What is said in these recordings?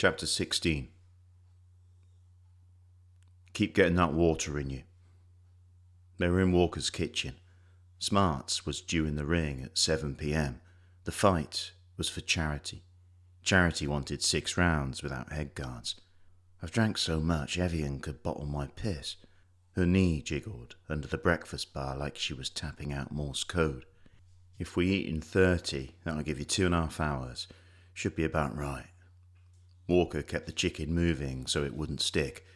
Chapter 16. Keep getting that water in you. They were in Walker's kitchen. Smarts was due in the ring at 7 p.m. The fight was for Charity. Charity wanted 6 rounds without head guards. I've drank so much Evian could bottle my piss. Her knee jiggled under the breakfast bar like she was tapping out Morse code. If we eat in 30, that'll give you 2.5 hours. Should be about right. Walker kept the chicken moving so it wouldn't stick.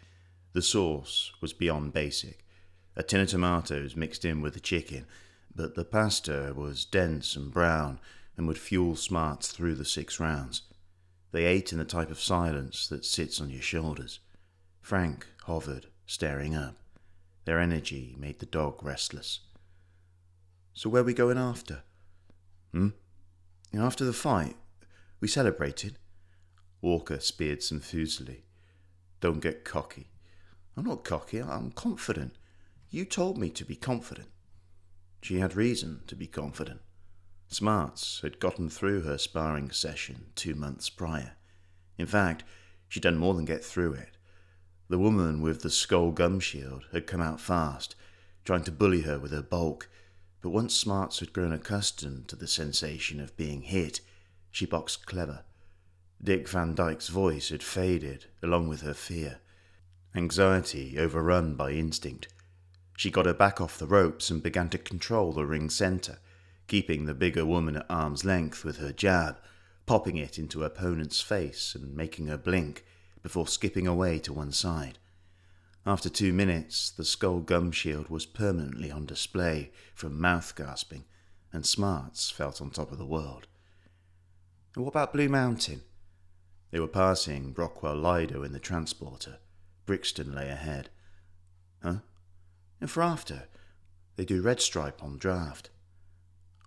The sauce was beyond basic. A tin of tomatoes mixed in with the chicken, but the pasta was dense and brown and would fuel Smarts through the 6 rounds. They ate in the type of silence that sits on your shoulders. Frank hovered, staring up. Their energy made the dog restless. So where are we going after? After the fight, we celebrated. Walker speared some fusily. Don't get cocky. I'm not cocky, I'm confident. You told me to be confident. She had reason to be confident. Smarts had gotten through her sparring session 2 months prior. In fact, she'd done more than get through it. The woman with the skull gum shield had come out fast, trying to bully her with her bulk, but once Smarts had grown accustomed to the sensation of being hit, she boxed clever. Dick Van Dyke's voice had faded, along with her fear. Anxiety overrun by instinct. She got her back off the ropes and began to control the ring centre, keeping the bigger woman at arm's length with her jab, popping it into her opponent's face and making her blink before skipping away to one side. After 2 minutes, the skull gum shield was permanently on display from mouth gasping, and Smarts felt on top of the world. And what about Blue Mountain? They were passing Brockwell Lido in the transporter. Brixton lay ahead. Huh? And for after, they do Red Stripe on draft.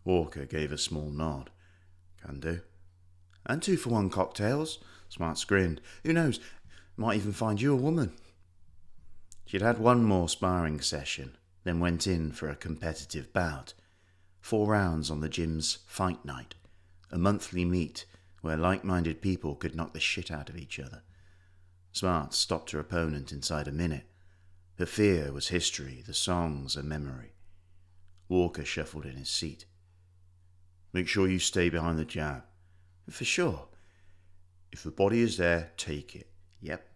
Walker gave a small nod. Can do. And 2-for-1 cocktails. Smarts grinned. Who knows, might even find you a woman. She'd had 1 more sparring session, then went in for a competitive bout. 4 rounds on the gym's fight night, a monthly meet where like-minded people could knock the shit out of each other. Smarts stopped her opponent inside a minute. Her fear was history, the songs a memory. Walker shuffled in his seat. Make sure you stay behind the jab. For sure. If the body is there, take it. Yep.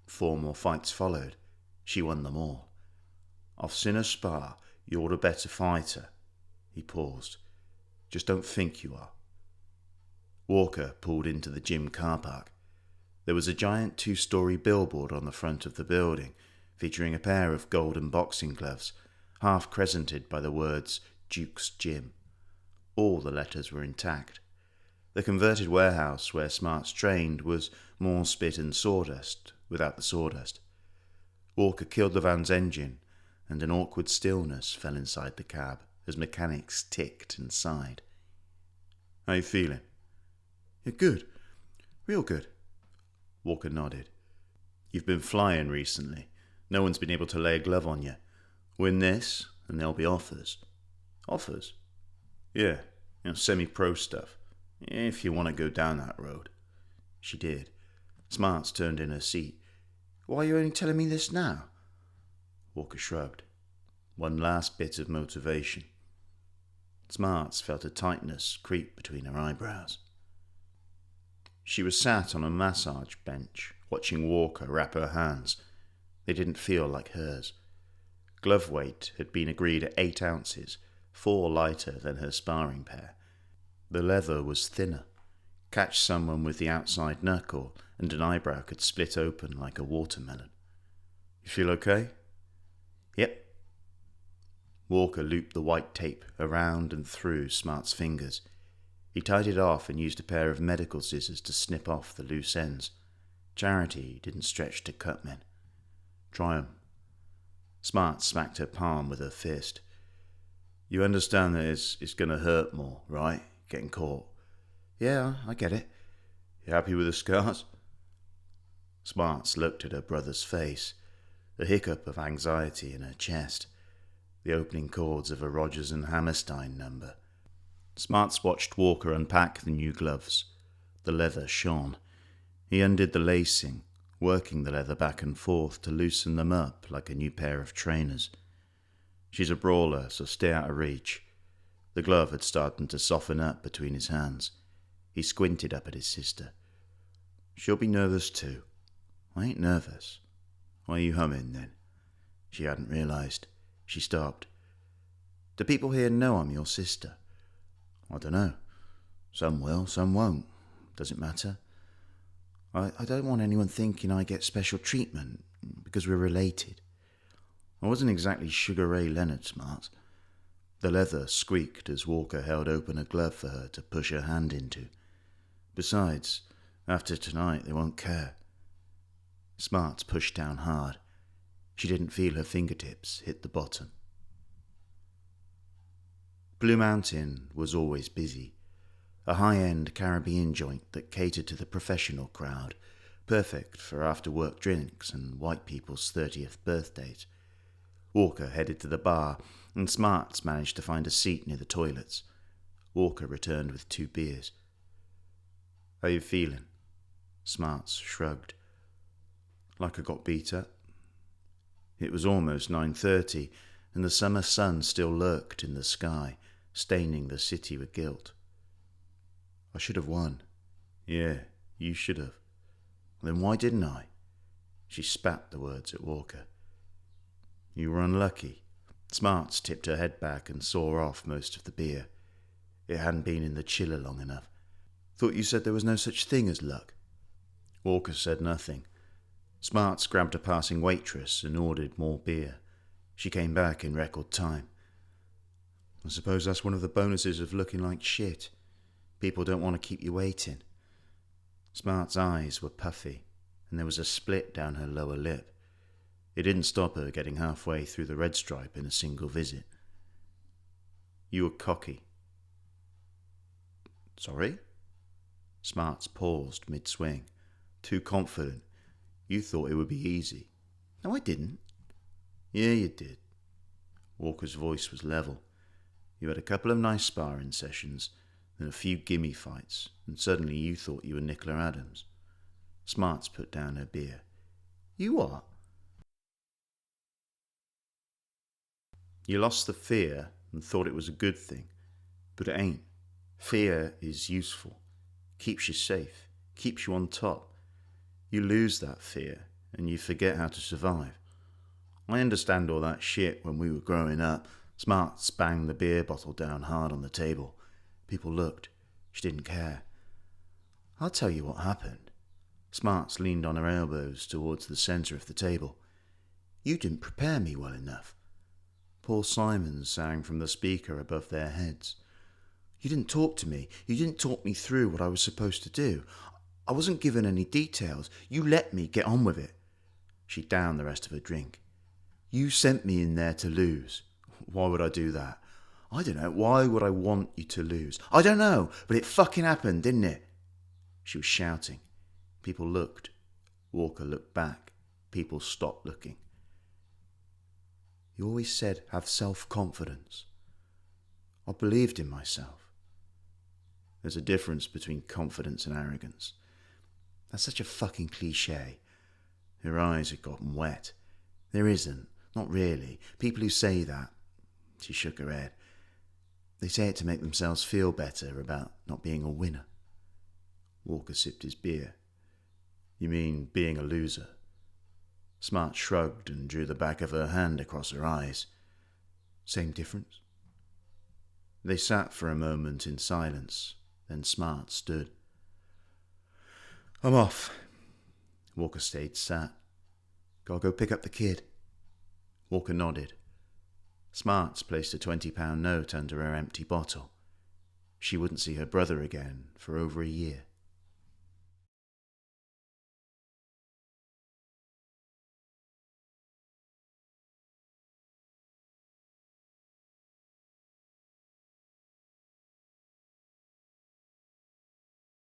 4 more fights followed. She won them all. I've seen her spar. You're the better fighter. He paused. Just don't think you are. Walker pulled into the gym car park. There was a giant 2-story billboard on the front of the building, featuring a pair of golden boxing gloves, half crescented by the words Duke's Gym. All the letters were intact. The converted warehouse where Smarts trained was more spit and sawdust, without the sawdust. Walker killed the van's engine, and an awkward stillness fell inside the cab as mechanics ticked and sighed. How you feeling? You're good. Real good. Walker nodded. You've been flying recently. No one's been able to lay a glove on you. Win this, and there'll be offers. Offers? Yeah, semi-pro stuff. If you want to go down that road. She did. Smarts turned in her seat. Why are you only telling me this now? Walker shrugged. One last bit of motivation. Smarts felt a tightness creep between her eyebrows. She was sat on a massage bench, watching Walker wrap her hands. They didn't feel like hers. Glove weight had been agreed at 8 ounces, 4 lighter than her sparring pair. The leather was thinner. Catch someone with the outside knuckle, and an eyebrow could split open like a watermelon. You feel okay? Yep. Walker looped the white tape around and through Smart's fingers. He tied it off and used a pair of medical scissors to snip off the loose ends. Charity didn't stretch to cut men. Try 'em. Smart smacked her palm with her fist. You understand that it's going to hurt more, right? Getting caught. Yeah, I get it. You happy with the scars? Smarts looked at her brother's face, a hiccup of anxiety in her chest, the opening chords of a Rodgers and Hammerstein number. Smarts watched Walker unpack the new gloves. The leather shone. He undid the lacing, working the leather back and forth to loosen them up like a new pair of trainers. She's a brawler, so stay out of reach. The glove had started to soften up between his hands. He squinted up at his sister. She'll be nervous too. I ain't nervous. Why are you humming then? She hadn't realised. She stopped. Do people here know I'm your sister? I don't know. Some will, some won't. Does it matter? I don't want anyone thinking I get special treatment because we're related. I wasn't exactly Sugar Ray Leonard smart. The leather squeaked as Walker held open a glove for her to push her hand into. Besides, after tonight they won't care. Smarts pushed down hard. She didn't feel her fingertips hit the bottom. Blue Mountain was always busy. A high-end Caribbean joint that catered to the professional crowd, perfect for after-work drinks and white people's 30th birthdays. Walker headed to the bar, and Smarts managed to find a seat near the toilets. Walker returned with 2 beers. How you feeling? Smarts shrugged. Like I got beat up. It was almost 9:30, and the summer sun still lurked in the sky, staining the city with guilt. I should have won. Yeah, you should have. Then why didn't I? She spat the words at Walker. You were unlucky. Smarts tipped her head back and saw off most of the beer. It hadn't been in the chiller long enough. Thought you said there was no such thing as luck. Walker said nothing. Smarts grabbed a passing waitress and ordered more beer. She came back in record time. I suppose that's one of the bonuses of looking like shit. People don't want to keep you waiting. Smart's eyes were puffy, and there was a split down her lower lip. It didn't stop her getting halfway through the red stripe in a single visit. You were cocky. Sorry? Smarts paused mid-swing. Too confident. You thought it would be easy. No, I didn't. Yeah, you did. Walker's voice was level. You had a couple of nice sparring sessions, then a few gimme fights, and suddenly you thought you were Nicola Adams. Smarts put down her beer. You what? You lost the fear and thought it was a good thing, but it ain't. Fear is useful. Keeps you safe. Keeps you on top. You lose that fear, and you forget how to survive. I understand all that shit when we were growing up. Smarts banged the beer bottle down hard on the table. People looked. She didn't care. I'll tell you what happened. Smarts leaned on her elbows towards the centre of the table. You didn't prepare me well enough. Paul Simon sang from the speaker above their heads. You didn't talk to me. You didn't talk me through what I was supposed to do. I wasn't given any details. You let me get on with it. She downed the rest of her drink. You sent me in there to lose. Why would I do that? I don't know. Why would I want you to lose? I don't know, but it fucking happened, didn't it? She was shouting. People looked. Walker looked back. People stopped looking. You always said have self-confidence. I believed in myself. There's a difference between confidence and arrogance. That's such a fucking cliché. Her eyes had gotten wet. There isn't. Not really. People who say that. She shook her head. They say it to make themselves feel better about not being a winner. Walker sipped his beer. You mean being a loser? Smart shrugged and drew the back of her hand across her eyes. Same difference? They sat for a moment in silence. Then Smart stood. I'm off. Walker stayed sat. Gotta go pick up the kid. Walker nodded. Smarts placed a £20 note under her empty bottle. She wouldn't see her brother again for over a year.